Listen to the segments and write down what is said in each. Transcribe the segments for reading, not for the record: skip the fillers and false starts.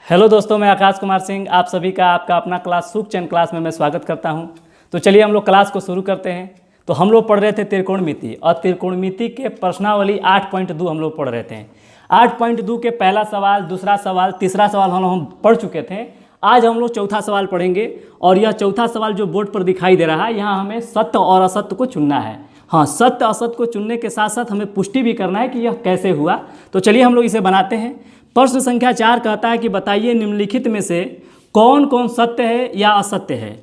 Hello दोस्तों, मैं आकाश कुमार सिंह आप सभी का आपका अपना क्लास सूक्ष्म क्लास में मैं स्वागत करता हूं। तो चलिए हम लोग क्लास को शुरू करते हैं। तो हम लोग पढ़ रहे थे त्रिकोणमिति और त्रिकोणमिति के प्रश्नावली 8.2 हम लोग पढ़ रहे थे। 8.2 के पहला सवाल, दूसरा सवाल, तीसरा सवाल हम पढ़ चुके थे। आज हम लोग चौथा सवाल पढ़ेंगे और यह चौथा सवाल जो बोर्ड पर दिखाई दे रहा है, यहाँ हमें सत्य और असत्य को चुनना है। हाँ, सत्य असत्य को चुनने के साथ साथ हमें पुष्टि भी करना है कि यह कैसे हुआ। तो चलिए हम लोग इसे बनाते हैं। प्रश्न संख्या 4 कहता है कि बताइए निम्नलिखित में से कौन कौन सत्य है या असत्य है।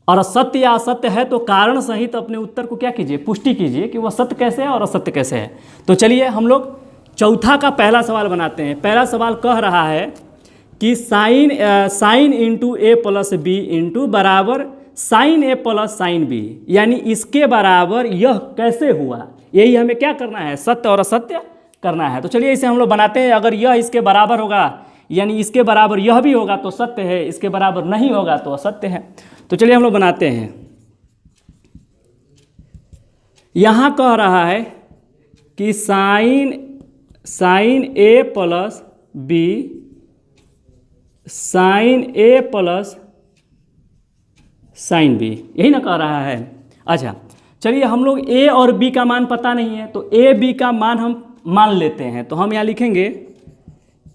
और सत्य या असत्य है तो कारण सहित अपने उत्तर को क्या कीजिए, पुष्टि कीजिए कि वह सत्य कैसे है और असत्य कैसे है। तो चलिए हम लोग चौथा का पहला सवाल बनाते हैं। पहला सवाल कह रहा है कि साइन इंटू ए प्लस बी इंटू बराबर साइन ए प्लस साइन बी, यानी इसके बराबर यह कैसे हुआ। यही हमें क्या करना है, सत्य और असत्य करना है। तो चलिए इसे हम लोग बनाते हैं। अगर यह इसके बराबर होगा यानी इसके बराबर यह भी होगा तो सत्य है, इसके बराबर नहीं होगा तो असत्य है। तो चलिए हम लोग बनाते हैं। यहाँ कह रहा है कि साइन ए प्लस बी साइन ए प्लस साइन बी, यही ना कह रहा है। अच्छा चलिए, हम लोग ए और बी का मान पता नहीं है तो ए बी का मान हम मान लेते हैं। तो हम यहाँ लिखेंगे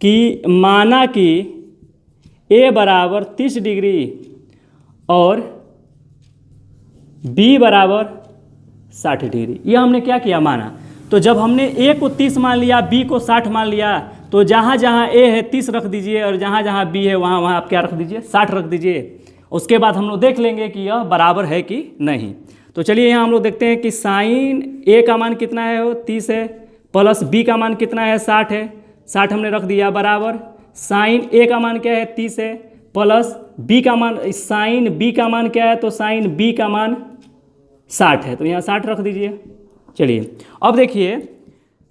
कि माना कि a बराबर 30 डिग्री और b बराबर 60 डिग्री। ये हमने क्या किया, माना। तो जब हमने a को 30 मान लिया, b को 60 मान लिया, तो जहाँ जहाँ a है 30 रख दीजिए और जहाँ जहाँ b है वहाँ वहाँ आप क्या रख दीजिए, 60 रख दीजिए। उसके बाद हम लोग देख लेंगे कि यह बराबर है कि नहीं। तो चलिए यहाँ हम लोग देखते हैं कि साइन a का मान कितना है, वो 30 है, प्लस b का मान कितना है, 60 है। 60 हमने रख दिया बराबर साइन a का मान क्या है, 30 है, प्लस b का मान, साइन b का मान क्या है, तो साइन b का मान 60 है। तो यहाँ 60 रख दीजिए। चलिए अब देखिए,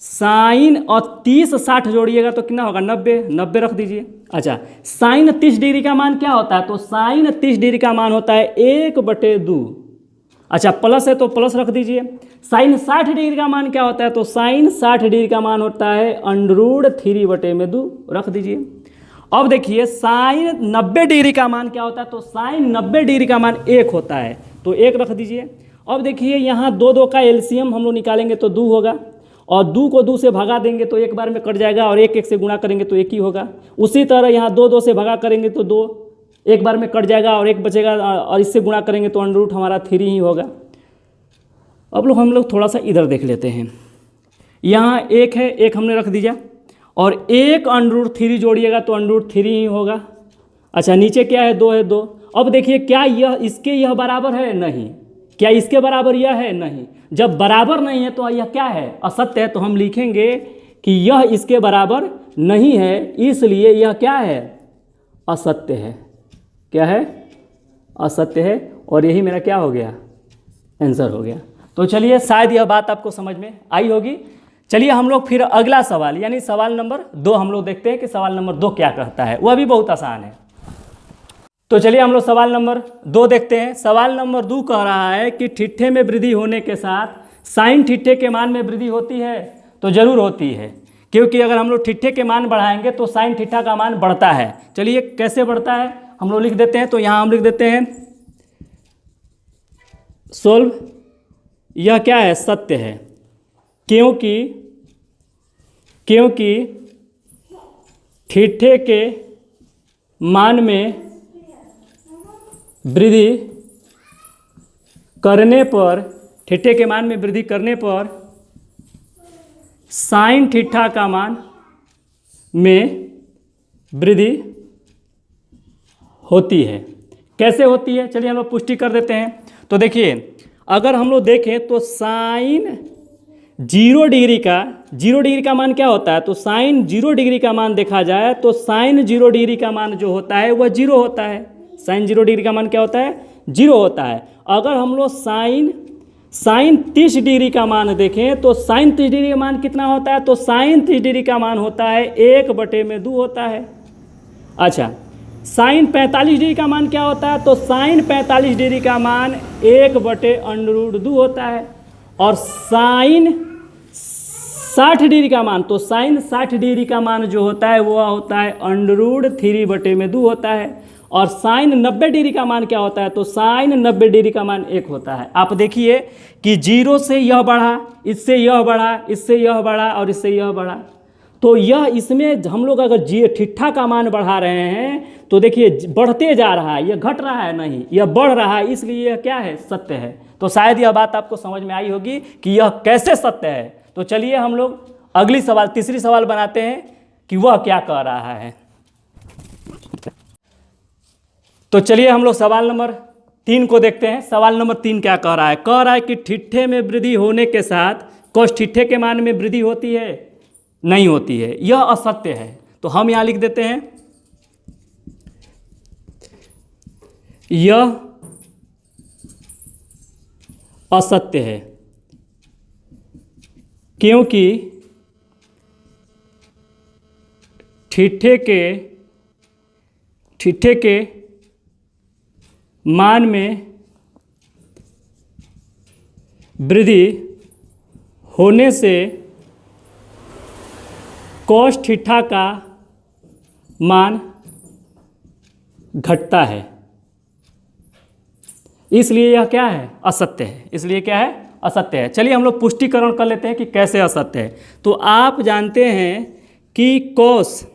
साइन और 30 60 जोड़िएगा तो कितना होगा, 90 रख दीजिए। अच्छा, साइन 30 डिग्री का मान क्या होता है, तो साइन 30 डिग्री का मान होता है 1/2। अच्छा, प्लस है तो प्लस रख दीजिए। साइन 60 डिग्री का मान क्या होता है, तो साइन 60 डिग्री का मान होता है √3/2, रख दीजिए। अब देखिए, साइन 90 डिग्री का मान क्या होता है, तो साइन 90 डिग्री का मान 1 होता है, तो 1 रख दीजिए। अब देखिए, यहाँ 2 का एलसीएम हम लोग निकालेंगे तो 2 होगा, और 2 को 2 से भगा देंगे तो एक बार में कट जाएगा, और 1 से गुणा करेंगे तो 1 ही होगा। उसी तरह यहाँ 2 से भगा करेंगे तो 2 एक बार में कट जाएगा और 1 बचेगा, और इससे गुणा करेंगे तो √ हमारा 3 ही होगा। अब हम लोग थोड़ा सा इधर देख लेते हैं। यहाँ 1 है, 1 हमने रख दिया, और 1 √3 जोड़िएगा तो √3 ही होगा। अच्छा, नीचे क्या है, 2 है, 2। अब देखिए, क्या यह बराबर है, नहीं। क्या इसके बराबर यह है, नहीं। जब बराबर नहीं है तो यह क्या है, असत्य है। तो हम लिखेंगे कि यह इसके बराबर नहीं है, इसलिए यह क्या है, असत्य है। क्या है, असत्य है। और यही मेरा क्या हो गया, आंसर हो गया। तो चलिए, शायद यह बात आपको समझ में आई होगी। चलिए हम लोग फिर अगला सवाल यानी सवाल नंबर 2 हम लोग देखते हैं कि सवाल नंबर 2 क्या कहता है। वह भी बहुत आसान है। तो चलिए हम लोग सवाल नंबर 2 देखते हैं। सवाल नंबर 2 कह रहा है कि ठिट्ठे में वृद्धि होने के साथ साइन ठिट्ठे के मान में वृद्धि होती है, तो जरूर होती है, क्योंकि अगर हम लोग ठिट्ठे के मान बढ़ाएंगे तो साइन ठिट्ठा का मान बढ़ता है। चलिए कैसे बढ़ता है हम लोग लिख देते हैं। तो यहाँ हम लिख देते हैं सोल्व, यह क्या है, सत्य है, क्योंकि ठिट्ठे के मान में वृद्धि करने पर, ठिट्ठे के मान में वृद्धि करने पर साइन ठिट्ठा का मान में वृद्धि होती है। कैसे होती है, चलिए हम लोग पुष्टि कर देते हैं। तो देखिए, अगर हम लोग देखें तो साइन 0 डिग्री का मान क्या होता है, तो साइन 0 डिग्री का मान देखा जाए तो साइन 0 डिग्री का मान जो होता है वह 0 होता है। साइन 0 डिग्री का मान क्या होता है, 0 होता है। अगर हम लोग साइन 30 डिग्री का मान देखें तो साइन 30 डिग्री का मान कितना होता है, तो साइन 30 डिग्री का मान होता है 1/2 होता है। अच्छा, साइन 45 डिग्री का मान क्या होता है, तो साइन 45 डिग्री का मान 1/√2 होता है। और साइन 60 डिग्री का मान, तो साइन 60 डिग्री का मान जो होता है वो होता है √3/2 होता है। और साइन 90 डिग्री का मान क्या होता है, तो साइन 90 डिग्री का मान 1 होता है। आप देखिए कि 0 से यह बढ़ा, इससे यह बढ़ा, इससे यह बढ़ा और इससे यह बढ़ा, तो यह इसमें हम लोग अगर ठिट्ठा का मान बढ़ा रहे हैं तो देखिए बढ़ते जा रहा है, यह घट रहा है नहीं, यह बढ़ रहा है, इसलिए यह क्या है, सत्य है। तो शायद यह बात आपको समझ में आई होगी कि यह कैसे सत्य है। तो चलिए हम लोग अगली सवाल, तीसरी सवाल बनाते हैं कि वह क्या कह रहा है। तो चलिए हम लोग सवाल नंबर 3 को देखते हैं। सवाल नंबर 3 क्या कह रहा है, कह रहा है कि ठिट्ठे में वृद्धि होने के साथ कोस ठिट्ठे के मान में वृद्धि होती है, नहीं होती है, यह असत्य है। तो हम यहां लिख देते हैं यह असत्य है, क्योंकि ठिट्ठे के मान में वृद्धि होने से कोस ठिट्ठा का मान घटता है, इसलिए यह क्या है, असत्य है। इसलिए क्या है, असत्य है। चलिए हम लोग पुष्टिकरण कर लेते हैं कि कैसे असत्य है। तो आप जानते हैं कि कोस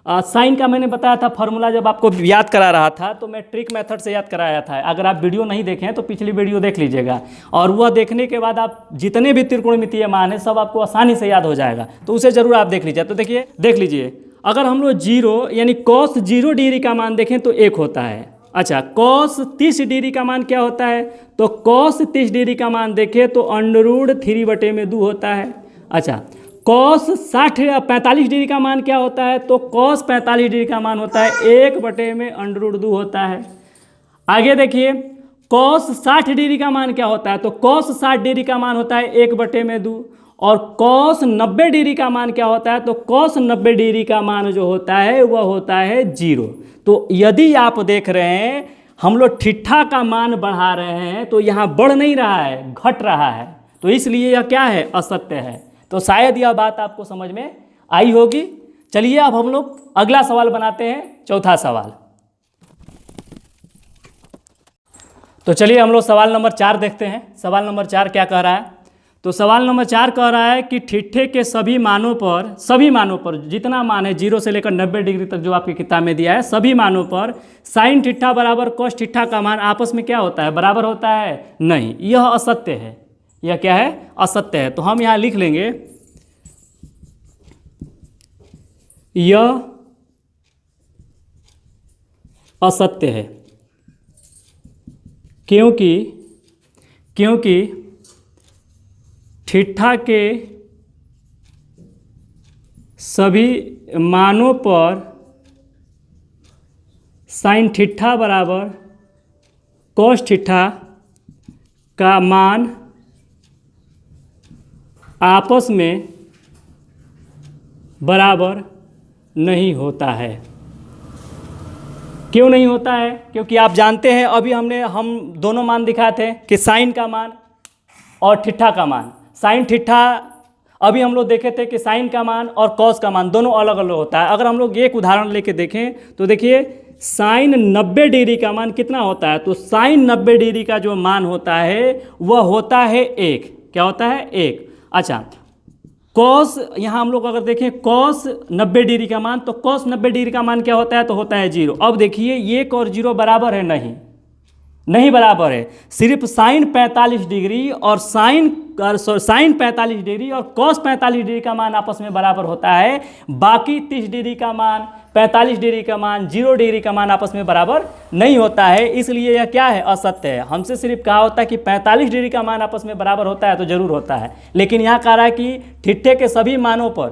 साइन का मैंने बताया था फॉर्मूला, जब आपको याद करा रहा था तो मैं ट्रिक मेथड से याद कराया था। अगर आप वीडियो नहीं देखें तो पिछली वीडियो देख लीजिएगा, और वह देखने के बाद आप जितने भी त्रिकोणमितीय मान है सब आपको आसानी से याद हो जाएगा, तो उसे जरूर आप देख लीजिए। तो देखिए देख लीजिए, अगर हम लोग 0 यानी cos 0 डिग्री का मान देखें तो 1 होता है। अच्छा, cos 30 डिग्री का मान क्या होता है, तो cos 30 डिग्री का मान देखें तो √3/2 होता है। अच्छा, cos 45 डिग्री का मान क्या होता है, तो cos 45 डिग्री का मान होता है 1/√2 होता है। आगे देखिए, cos 60 डिग्री का मान क्या होता है, तो cos 60 डिग्री का मान होता है 1/2। और cos 90 डिग्री का मान क्या होता है, तो cos 90 डिग्री का मान जो होता है वह होता है 0। तो यदि आप देख रहे हैं हम लोग ठिट्ठा का मान बढ़ा रहे हैं तो यहाँ बढ़ नहीं रहा है, घट रहा है, तो इसलिए यह क्या है, असत्य है। तो शायद यह बात आपको समझ में आई होगी। चलिए अब हम लोग अगला सवाल बनाते हैं, चौथा सवाल। तो चलिए हम लोग सवाल नंबर 4 देखते हैं। सवाल नंबर 4 क्या कह रहा है, तो सवाल नंबर 4 कह रहा है कि ठिट्ठे के सभी मानों पर जितना मान है 0 से लेकर 90 डिग्री तक जो आपकी किताब में दिया है, सभी मानों पर साइन ठिट्ठा बराबर कोस ठिट्ठा का मान आपस में क्या होता है, बराबर होता है, नहीं, यह असत्य है। यह क्या है, असत्य है। तो हम यहाँ लिख लेंगे यह असत्य है, क्योंकि ठिट्ठा के सभी मानों पर साइन ठिट्ठा बराबर कोस ठिट्ठा का मान आपस में बराबर नहीं होता है। क्यों नहीं होता है, क्योंकि आप जानते हैं अभी हम दोनों मान दिखाए थे कि साइन का मान और ठिट्ठा का मान। साइन ठिट्ठा अभी हम लोग देखे थे कि साइन का मान और कॉस का मान दोनों अलग अलग होता है। अगर हम लोग एक उदाहरण लेके देखें तो देखिए साइन 90 डिग्री का मान कितना होता है, तो साइन 90 डिग्री का जो मान होता है वह होता है 1। क्या होता है, 1। अच्छा, कॉस, यहाँ हम लोग अगर देखें कॉस 90 डिग्री का मान, तो कॉस 90 डिग्री का मान क्या होता है, तो होता है 0। अब देखिए 1 और 0 बराबर है, नहीं बराबर है। सिर्फ साइन 45 डिग्री और साइन 45 डिग्री और कॉस 45 डिग्री का मान आपस में बराबर होता है। बाकी 30 डिग्री का मान, 45 डिग्री का मान, 0 डिग्री का मान आपस में बराबर नहीं होता है। इसलिए यह क्या है, असत्य है। हमसे सिर्फ कहा होता है कि 45 डिग्री का मान आपस में बराबर होता है, तो जरूर होता है, लेकिन यहाँ कह रहा है कि ठिट्ठे के सभी मानों पर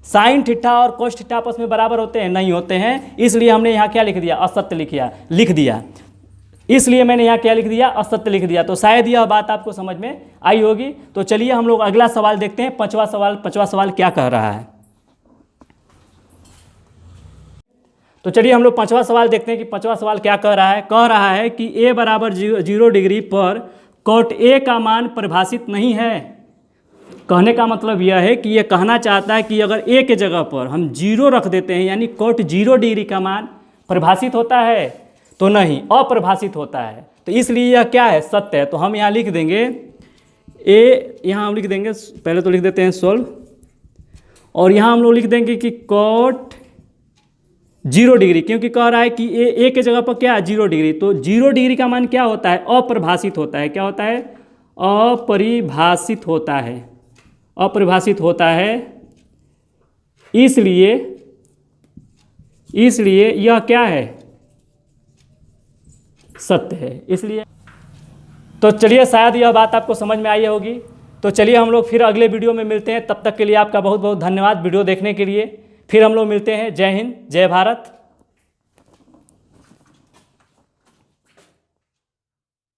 साइन ठिट्ठा और कोस ठिट्ठा आपस में बराबर होते हैं, नहीं होते हैं। इसलिए हमने यहाँ क्या लिख दिया, असत्य लिख दिया। इसलिए मैंने यहाँ क्या लिख दिया, असत्य लिख दिया। तो शायद यह बात आपको समझ में आई होगी। तो चलिए हम लोग अगला सवाल देखते हैं, पांचवा सवाल क्या कह रहा है। तो चलिए हम लोग पांचवा सवाल देखते हैं कि पांचवा सवाल क्या कह रहा है कि a बराबर 0 डिग्री पर कॉट a का मान परिभाषित नहीं है। कहने का मतलब यह है कि ये कहना चाहता है कि अगर ए के जगह पर हम 0 रख देते हैं यानी cot 0 डिग्री का मान परिभाषित होता है, तो नहीं, अपरिभाषित होता है। तो इसलिए यह क्या है, सत्य है। तो हम यहाँ लिख देंगे ए, यहाँ हम लिख देंगे, पहले तो लिख देते हैं सोल्व, और यहाँ हम लोग लिख देंगे कि cot 0 डिग्री, क्योंकि कह रहा है कि ए के जगह पर क्या है 0 डिग्री, तो 0 डिग्री का मान क्या होता है, अपरिभाषित होता है। क्या होता है, अपरिभाषित होता है, अपरिभाषित होता है। इसलिए यह क्या है, सत्य है। इसलिए तो चलिए, शायद यह बात आपको समझ में आई होगी। तो चलिए हम लोग फिर अगले वीडियो में मिलते हैं। तब तक के लिए आपका बहुत बहुत धन्यवाद वीडियो देखने के लिए। फिर हम लोग मिलते हैं। जय हिंद, जय भारत।